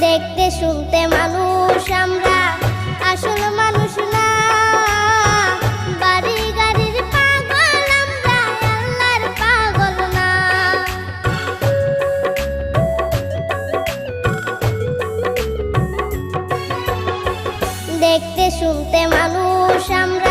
দেখতে শুনতে মানুষ আমরা, আসল মানুষ না। বাড়ি গাড়ির পাগল আমরা, আল্লাহর পাগল না। দেখতে শুনতে মানুষ আমরা,